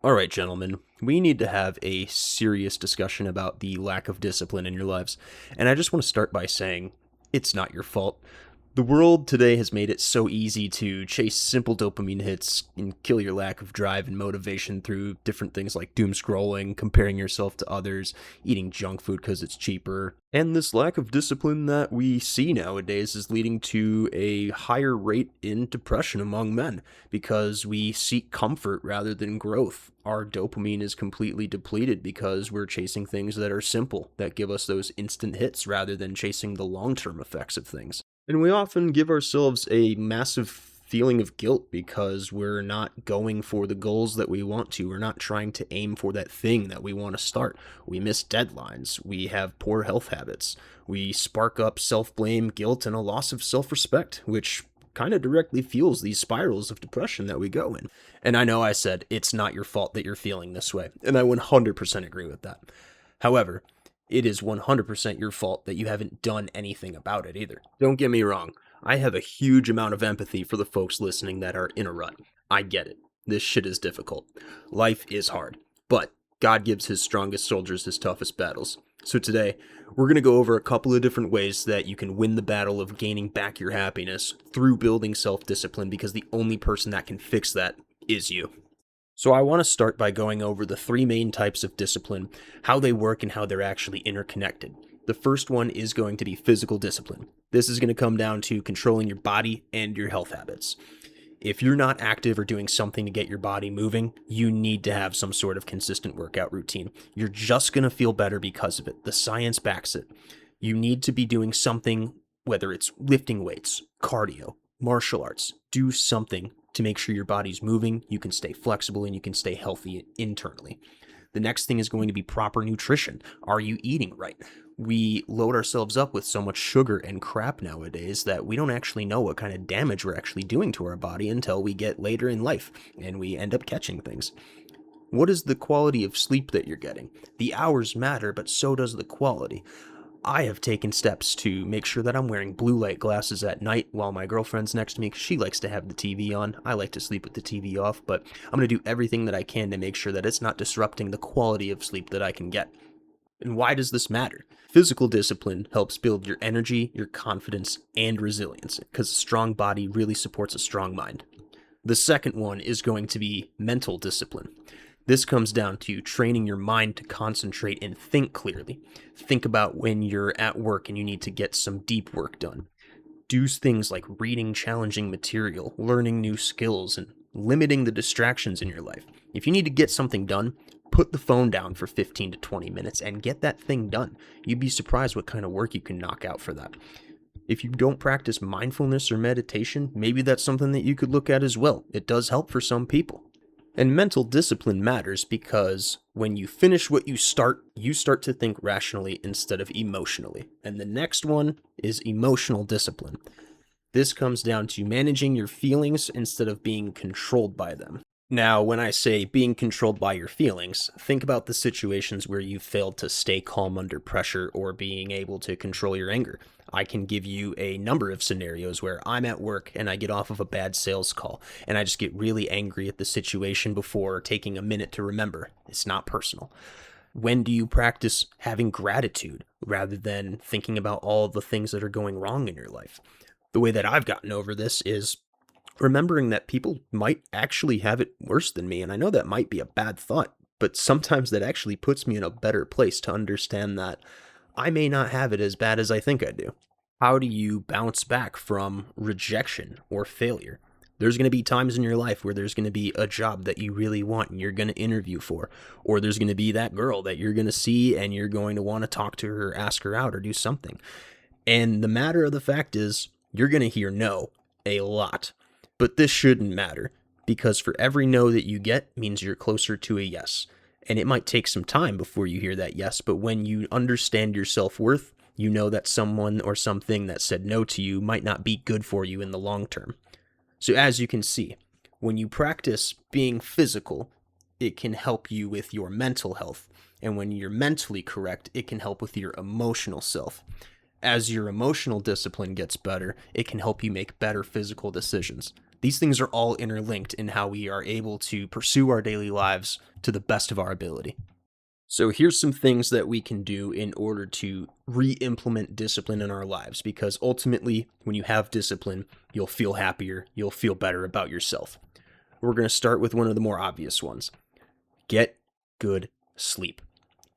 All right, gentlemen, we need to have a serious discussion about the lack of discipline in your lives. And I just want to start by saying it's not your fault. The world today has made it so easy to chase simple dopamine hits and kill your lack of drive and motivation through different things like doom scrolling, comparing yourself to others, eating junk food because it's cheaper. And this lack of discipline that we see nowadays is leading to a higher rate in depression among men because we seek comfort rather than growth. Our dopamine is completely depleted because we're chasing things that are simple, that give us those instant hits rather than chasing the long-term effects of things. And we often give ourselves a massive feeling of guilt because we're not going for the goals that we want to. We're not trying to aim for that thing that we want to start. We miss deadlines. We have poor health habits. We spark up self-blame, guilt, and a loss of self-respect, which kind of directly fuels these spirals of depression that we go in. And I know I said it's not your fault that you're feeling this way, and I 100% agree with that. However, it is 100% your fault that you haven't done anything about it either. Don't get me wrong. I have a huge amount of empathy for the folks listening that are in a rut. I get it. This shit is difficult. Life is hard. But God gives his strongest soldiers his toughest battles. So today, we're going to go over a couple of different ways that you can win the battle of gaining back your happiness through building self-discipline, because the only person that can fix that is you. So I want to start by going over the three main types of discipline, how they work and how they're actually interconnected. The first one is going to be physical discipline. This is going to come down to controlling your body and your health habits. If you're not active or doing something to get your body moving, you need to have some sort of consistent workout routine. You're just going to feel better because of it. The science backs it. You need to be doing something, whether it's lifting weights, cardio, martial arts. Do something to make sure your body's moving, you can stay flexible, and you can stay healthy internally. The next thing is going to be proper nutrition. Are you eating right? We load ourselves up with so much sugar and crap nowadays that we don't actually know what kind of damage we're actually doing to our body until we get later in life and we end up catching things. What is the quality of sleep that you're getting? The hours matter, but so does the quality. I have taken steps to make sure that I'm wearing blue light glasses at night while my girlfriend's next to me, because she likes to have the TV on. I like to sleep with the TV off, but I'm going to do everything that I can to make sure that it's not disrupting the quality of sleep that I can get. And why does this matter? Physical discipline helps build your energy, your confidence, and resilience, because a strong body really supports a strong mind. The second one is going to be mental discipline. This comes down to training your mind to concentrate and think clearly. Think about when you're at work and you need to get some deep work done. Do things like reading challenging material, learning new skills, and limiting the distractions in your life. If you need to get something done, put the phone down for 15 to 20 minutes and get that thing done. You'd be surprised what kind of work you can knock out for that. If you don't practice mindfulness or meditation, maybe that's something that you could look at as well. It does help for some people. And mental discipline matters because when you finish what you start to think rationally instead of emotionally. And the next one is emotional discipline. This comes down to managing your feelings instead of being controlled by them. Now, when I say being controlled by your feelings, think about the situations where you failed to stay calm under pressure or being able to control your anger. I can give you a number of scenarios where I'm at work and I get off of a bad sales call and I just get really angry at the situation before taking a minute to remember it's not personal. When do you practice having gratitude rather than thinking about all the things that are going wrong in your life? The way that I've gotten over this is remembering that people might actually have it worse than me. And I know that might be a bad thought, but sometimes that actually puts me in a better place to understand that I may not have it as bad as I think I do. How do you bounce back from rejection or failure? There's going to be times in your life where there's going to be a job that you really want and you're going to interview for, or there's going to be that girl that you're going to see and you're going to want to talk to her, ask her out, or do something. And the matter of the fact is, you're going to hear no a lot. But this shouldn't matter, because for every no that you get means you're closer to a yes. And it might take some time before you hear that yes, but when you understand your self-worth, you know that someone or something that said no to you might not be good for you in the long term. So as you can see, when you practice being physical, it can help you with your mental health. And when you're mentally correct, it can help with your emotional self. As your emotional discipline gets better, it can help you make better physical decisions. These things are all interlinked in how we are able to pursue our daily lives to the best of our ability. So here's some things that we can do in order to re-implement discipline in our lives, because ultimately, when you have discipline, you'll feel happier, you'll feel better about yourself. We're going to start with one of the more obvious ones. Get good sleep.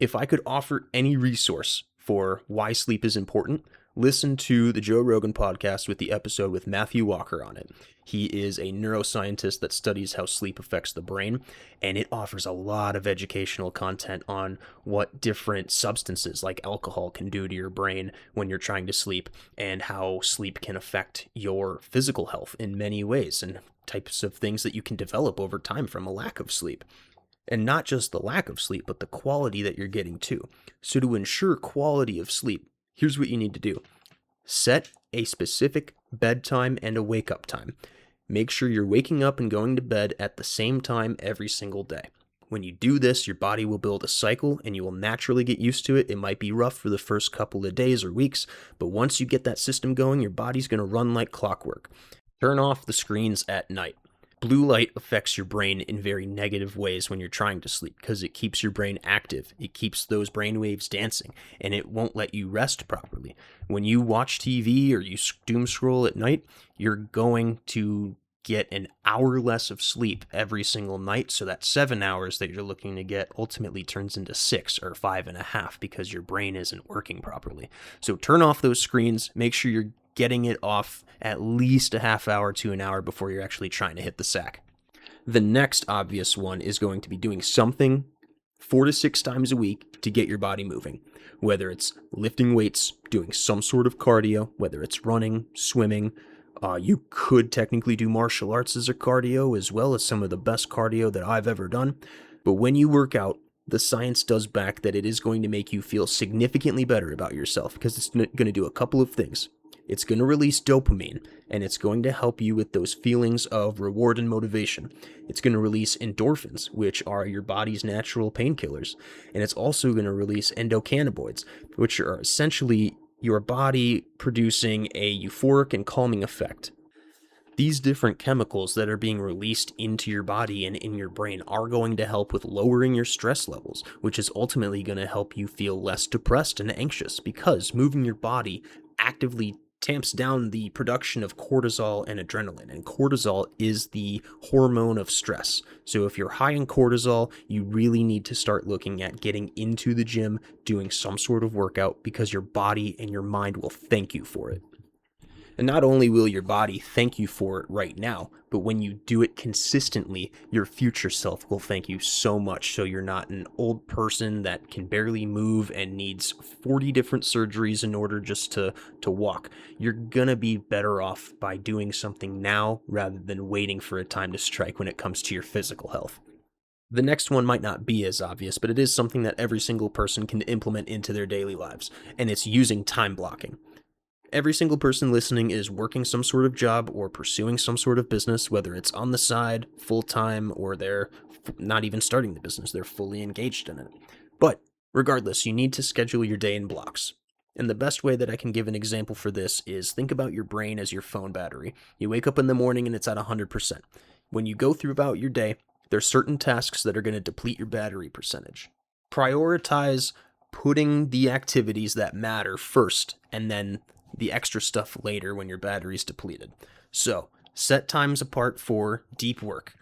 If I could offer any resource for why sleep is important, listen to the Joe Rogan podcast with the episode with Matthew Walker on it. He is a neuroscientist that studies how sleep affects the brain, and it offers a lot of educational content on what different substances like alcohol can do to your brain when you're trying to sleep, and how sleep can affect your physical health in many ways, and types of things that you can develop over time from a lack of sleep. And not just the lack of sleep, but the quality that you're getting too. So to ensure quality of sleep, here's what you need to do. Set a specific bedtime and a wake-up time. Make sure you're waking up and going to bed at the same time every single day. When you do this, your body will build a cycle and you will naturally get used to it. It might be rough for the first couple of days or weeks, but once you get that system going, your body's going to run like clockwork. Turn off the screens at night. Blue light affects your brain in very negative ways when you're trying to sleep because it keeps your brain active. It keeps those brain waves dancing, and it won't let you rest properly. When you watch TV or you doom scroll at night, you're going to get an hour less of sleep every single night, so that 7 hours that you're looking to get ultimately turns into 6 or 5.5 because your brain isn't working properly. So turn off those screens, make sure you're getting it off at least a half hour to an hour before you're actually trying to hit the sack. The next obvious one is going to be doing something 4 to 6 times a week to get your body moving. Whether it's lifting weights, doing some sort of cardio, whether it's running, swimming. You could technically do martial arts as a cardio, as well as some of the best cardio that I've ever done. But when you work out, the science does back that it is going to make you feel significantly better about yourself because it's going to do a couple of things. It's going to release dopamine, and it's going to help you with those feelings of reward and motivation. It's going to release endorphins, which are your body's natural painkillers. And it's also going to release endocannabinoids, which are essentially your body producing a euphoric and calming effect. These different chemicals that are being released into your body and in your brain are going to help with lowering your stress levels, which is ultimately going to help you feel less depressed and anxious because moving your body actively tamps down the production of cortisol and adrenaline, and cortisol is the hormone of stress. So if you're high in cortisol, you really need to start looking at getting into the gym, doing some sort of workout, because your body and your mind will thank you for it. And not only will your body thank you for it right now, but when you do it consistently, your future self will thank you so much, so you're not an old person that can barely move and needs 40 different surgeries in order just to walk. You're gonna be better off by doing something now rather than waiting for a time to strike when it comes to your physical health. The next one might not be as obvious, but it is something that every single person can implement into their daily lives, and it's using time blocking. Every single person listening is working some sort of job or pursuing some sort of business, whether it's on the side, full-time, or they're not even starting the business, they're fully engaged in it. But regardless, you need to schedule your day in blocks. And the best way that I can give an example for this is think about your brain as your phone battery. You wake up in the morning and it's at 100%. When you go throughout your day, there's certain tasks that are going to deplete your battery percentage. Prioritize putting the activities that matter first, and then the extra stuff later when your battery's depleted. So, set times apart for deep work.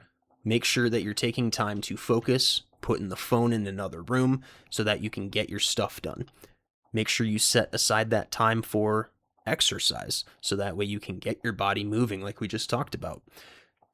Make sure that you're taking time to focus, putting the phone in another room so that you can get your stuff done. Make sure you set aside that time for exercise so that way you can get your body moving like we just talked about.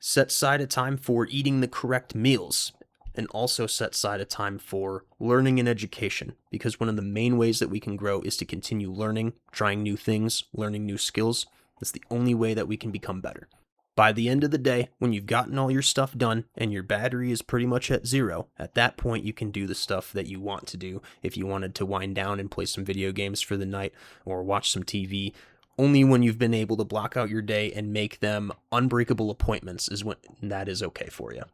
Set aside a time for eating the correct meals, and also set aside a time for learning and education, because one of the main ways that we can grow is to continue learning, trying new things, learning new skills. That's the only way that we can become better. By the end of the day, when you've gotten all your stuff done and your battery is pretty much at zero, at that point you can do the stuff that you want to do. If you wanted to wind down and play some video games for the night or watch some TV, only when you've been able to block out your day and make them unbreakable appointments is when that is okay for you.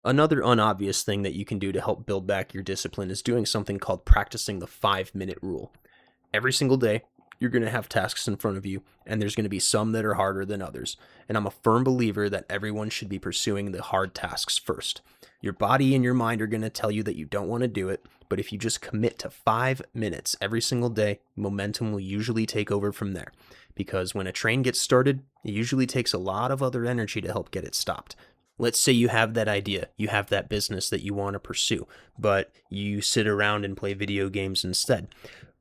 Another unobvious thing that you can do to help build back your discipline is doing something called practicing the 5-minute rule. Every single day, You're going to have tasks in front of you, and there's going to be some that are harder than others. And I'm a firm believer that everyone should be pursuing the hard tasks first. Your body and your mind are going to tell you that you don't want to do it, but if you just commit to 5 minutes every single day, momentum will usually take over from there. Because when a train gets started, it usually takes a lot of other energy to help get it stopped. Let's say you have that idea, you have that business that you want to pursue, but you sit around and play video games instead.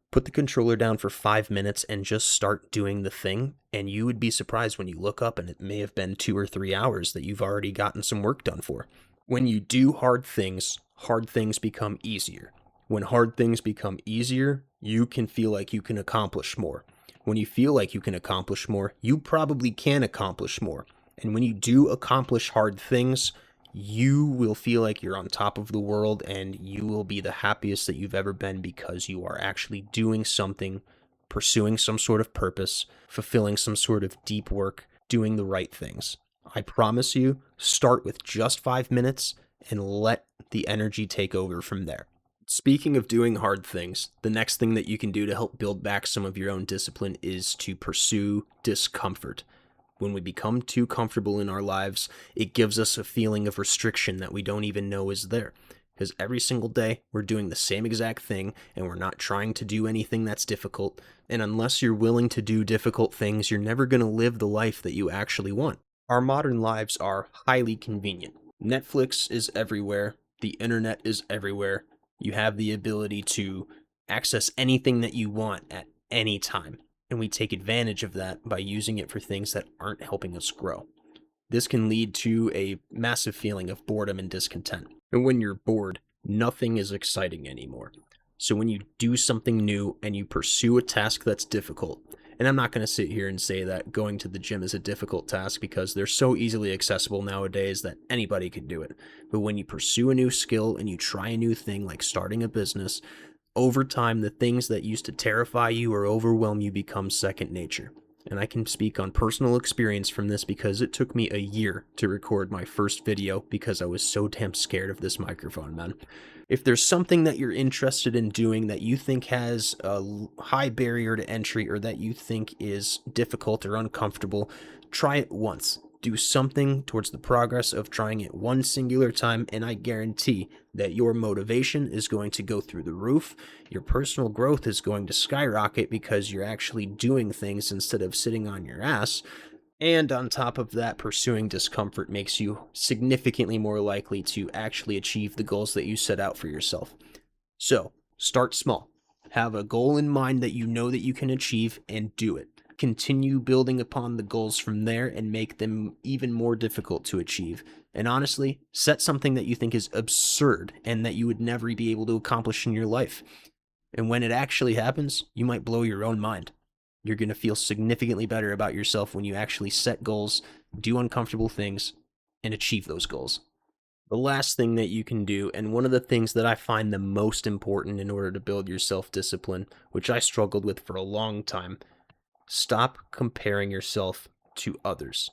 Put the controller down for 5 minutes and just start doing the thing, and you would be surprised when you look up and it may have been 2 or 3 hours that you've already gotten some work done for. When you do hard things become easier. When hard things become easier, you can feel like you can accomplish more. When you feel like you can accomplish more, you probably can accomplish more. And when you do accomplish hard things, you will feel like you're on top of the world and you will be the happiest that you've ever been because you are actually doing something, pursuing some sort of purpose, fulfilling some sort of deep work, doing the right things. I promise you, start with just 5 minutes and let the energy take over from there. Speaking of doing hard things, the next thing that you can do to help build back some of your own discipline is to pursue discomfort. When we become too comfortable in our lives, it gives us a feeling of restriction that we don't even know is there. Because every single day, we're doing the same exact thing, and we're not trying to do anything that's difficult. And unless you're willing to do difficult things, you're never going to live the life that you actually want. Our modern lives are highly convenient. Netflix is everywhere. The internet is everywhere. You have the ability to access anything that you want at any time. And we take advantage of that by using it for things that aren't helping us grow. This can lead to a massive feeling of boredom and discontent. And when you're bored, nothing is exciting anymore. So when you do something new and you pursue a task that's difficult, and I'm not going to sit here and say that going to the gym is a difficult task because they're so easily accessible nowadays that anybody can do it. But when you pursue a new skill and you try a new thing like starting a business, over time, the things that used to terrify you or overwhelm you become second nature. And I can speak on personal experience from this because it took me a year to record my first video because I was so damn scared of this microphone, man. If there's something that you're interested in doing that you think has a high barrier to entry or that you think is difficult or uncomfortable, try it once. Do something towards the progress of trying it one singular time, and I guarantee that your motivation is going to go through the roof. Your personal growth is going to skyrocket because you're actually doing things instead of sitting on your ass. And on top of that, pursuing discomfort makes you significantly more likely to actually achieve the goals that you set out for yourself. So, start small. Have a goal in mind that you know that you can achieve and do it. Continue building upon the goals from there and make them even more difficult to achieve. And honestly, set something that you think is absurd and that you would never be able to accomplish in your life. And when it actually happens, you might blow your own mind. You're going to feel significantly better about yourself when you actually set goals, do uncomfortable things, and achieve those goals. The last thing that you can do, and one of the things that I find the most important in order to build your self-discipline, which I struggled with for a long time, stop comparing yourself to others.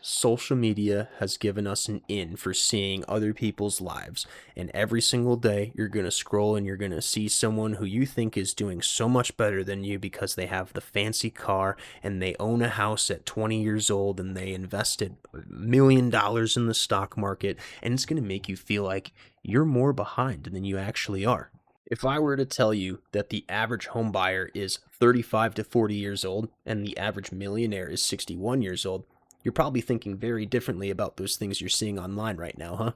Social media has given us an in for seeing other people's lives, and every single day you're going to scroll and you're going to see someone who you think is doing so much better than you because they have the fancy car and they own a house at 20 years old and they invested $1 million in the stock market, and it's going to make you feel like you're more behind than you actually are. If I were to tell you that the average home buyer is 35 to 40 years old and the average millionaire is 61 years old, you're probably thinking very differently about those things you're seeing online right now, huh?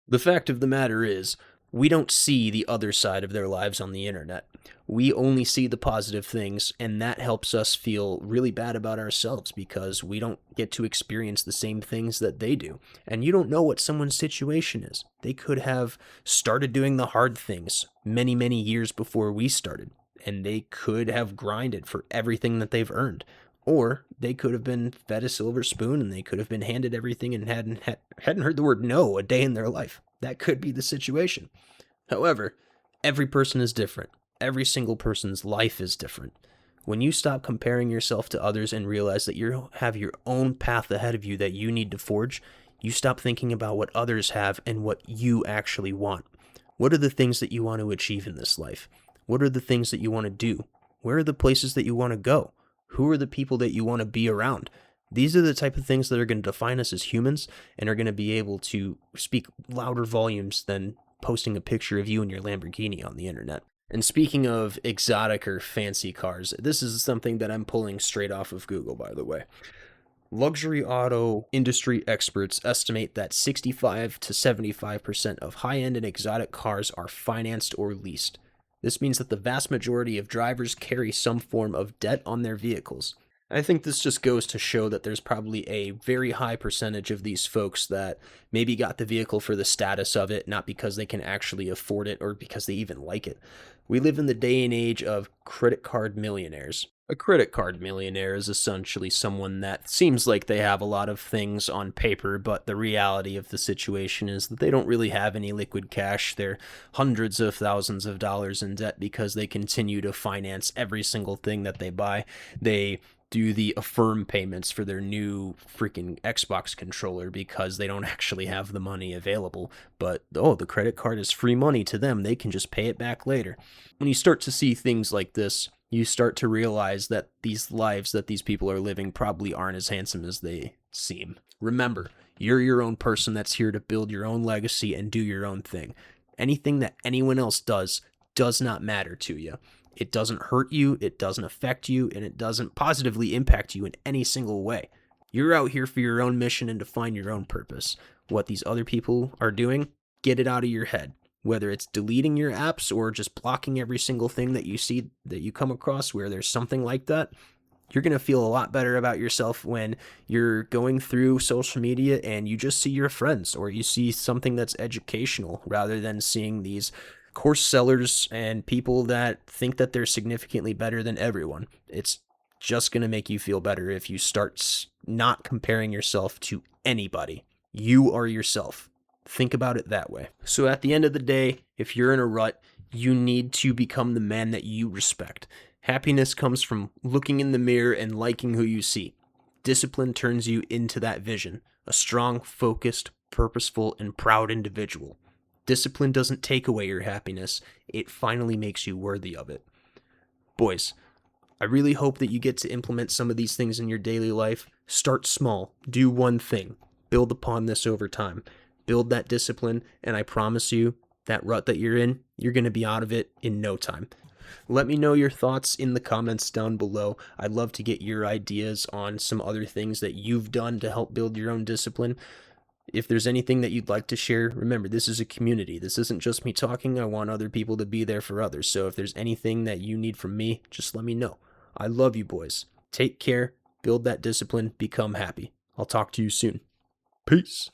The fact of the matter is, we don't see the other side of their lives on the internet. We only see the positive things, and that helps us feel really bad about ourselves because we don't get to experience the same things that they do. And you don't know what someone's situation is. They could have started doing the hard things many, many years before we started, and they could have grinded for everything that they've earned. Or they could have been fed a silver spoon and they could have been handed everything and hadn't heard the word no a day in their life. That could be the situation. However, every person is different. Every single person's life is different. When you stop comparing yourself to others and realize that you have your own path ahead of you that you need to forge, you stop thinking about what others have and what you actually want. What are the things that you want to achieve in this life? What are the things that you want to do? Where are the places that you want to go? Who are the people that you want to be around? These are the type of things that are going to define us as humans and are going to be able to speak louder volumes than posting a picture of you in your Lamborghini on the internet. And speaking of exotic or fancy cars, this is something that I'm pulling straight off of Google, by the way. Luxury auto industry experts estimate that 65 to 75% of high-end and exotic cars are financed or leased. This means that the vast majority of drivers carry some form of debt on their vehicles. I think this just goes to show that there's probably a very high percentage of these folks that maybe got the vehicle for the status of it, not because they can actually afford it or because they even like it. We live in the day and age of credit card millionaires. A credit card millionaire is essentially someone that seems like they have a lot of things on paper, but the reality of the situation is that they don't really have any liquid cash. They're hundreds of thousands of dollars in debt because they continue to finance every single thing that they buy. They do the affirm payments for their new freaking Xbox controller because they don't actually have the money available. But, oh, the credit card is free money to them. They can just pay it back later. When you start to see things like this, you start to realize that these lives that these people are living probably aren't as handsome as they seem. Remember, you're your own person that's here to build your own legacy and do your own thing. Anything that anyone else does not matter to you. It doesn't hurt you, it doesn't affect you, and it doesn't positively impact you in any single way. You're out here for your own mission and to find your own purpose. What these other people are doing, get it out of your head. Whether it's deleting your apps or just blocking every single thing that you see that you come across where there's something like that, you're going to feel a lot better about yourself when you're going through social media and you just see your friends or you see something that's educational rather than seeing these course sellers and people that think that they're significantly better than everyone. It's just going to make you feel better if you start not comparing yourself to anybody. You are yourself. Think about it that way. So at the end of the day, if you're in a rut, you need to become the man that you respect. Happiness comes from looking in the mirror and liking who you see. Discipline turns you into that vision, a strong, focused, purposeful, and proud individual. Discipline doesn't take away your happiness. It finally makes you worthy of it. Boys, I really hope that you get to implement some of these things in your daily life. Start small. Do one thing. Build upon this over time. Build that discipline, and I promise you, that rut that you're in, you're going to be out of it in no time. Let me know your thoughts in the comments down below. I'd love to get your ideas on some other things that you've done to help build your own discipline. If there's anything that you'd like to share, remember, this is a community. This isn't just me talking. I want other people to be there for others. So if there's anything that you need from me, just let me know. I love you, boys. Take care, build that discipline, become happy. I'll talk to you soon. Peace.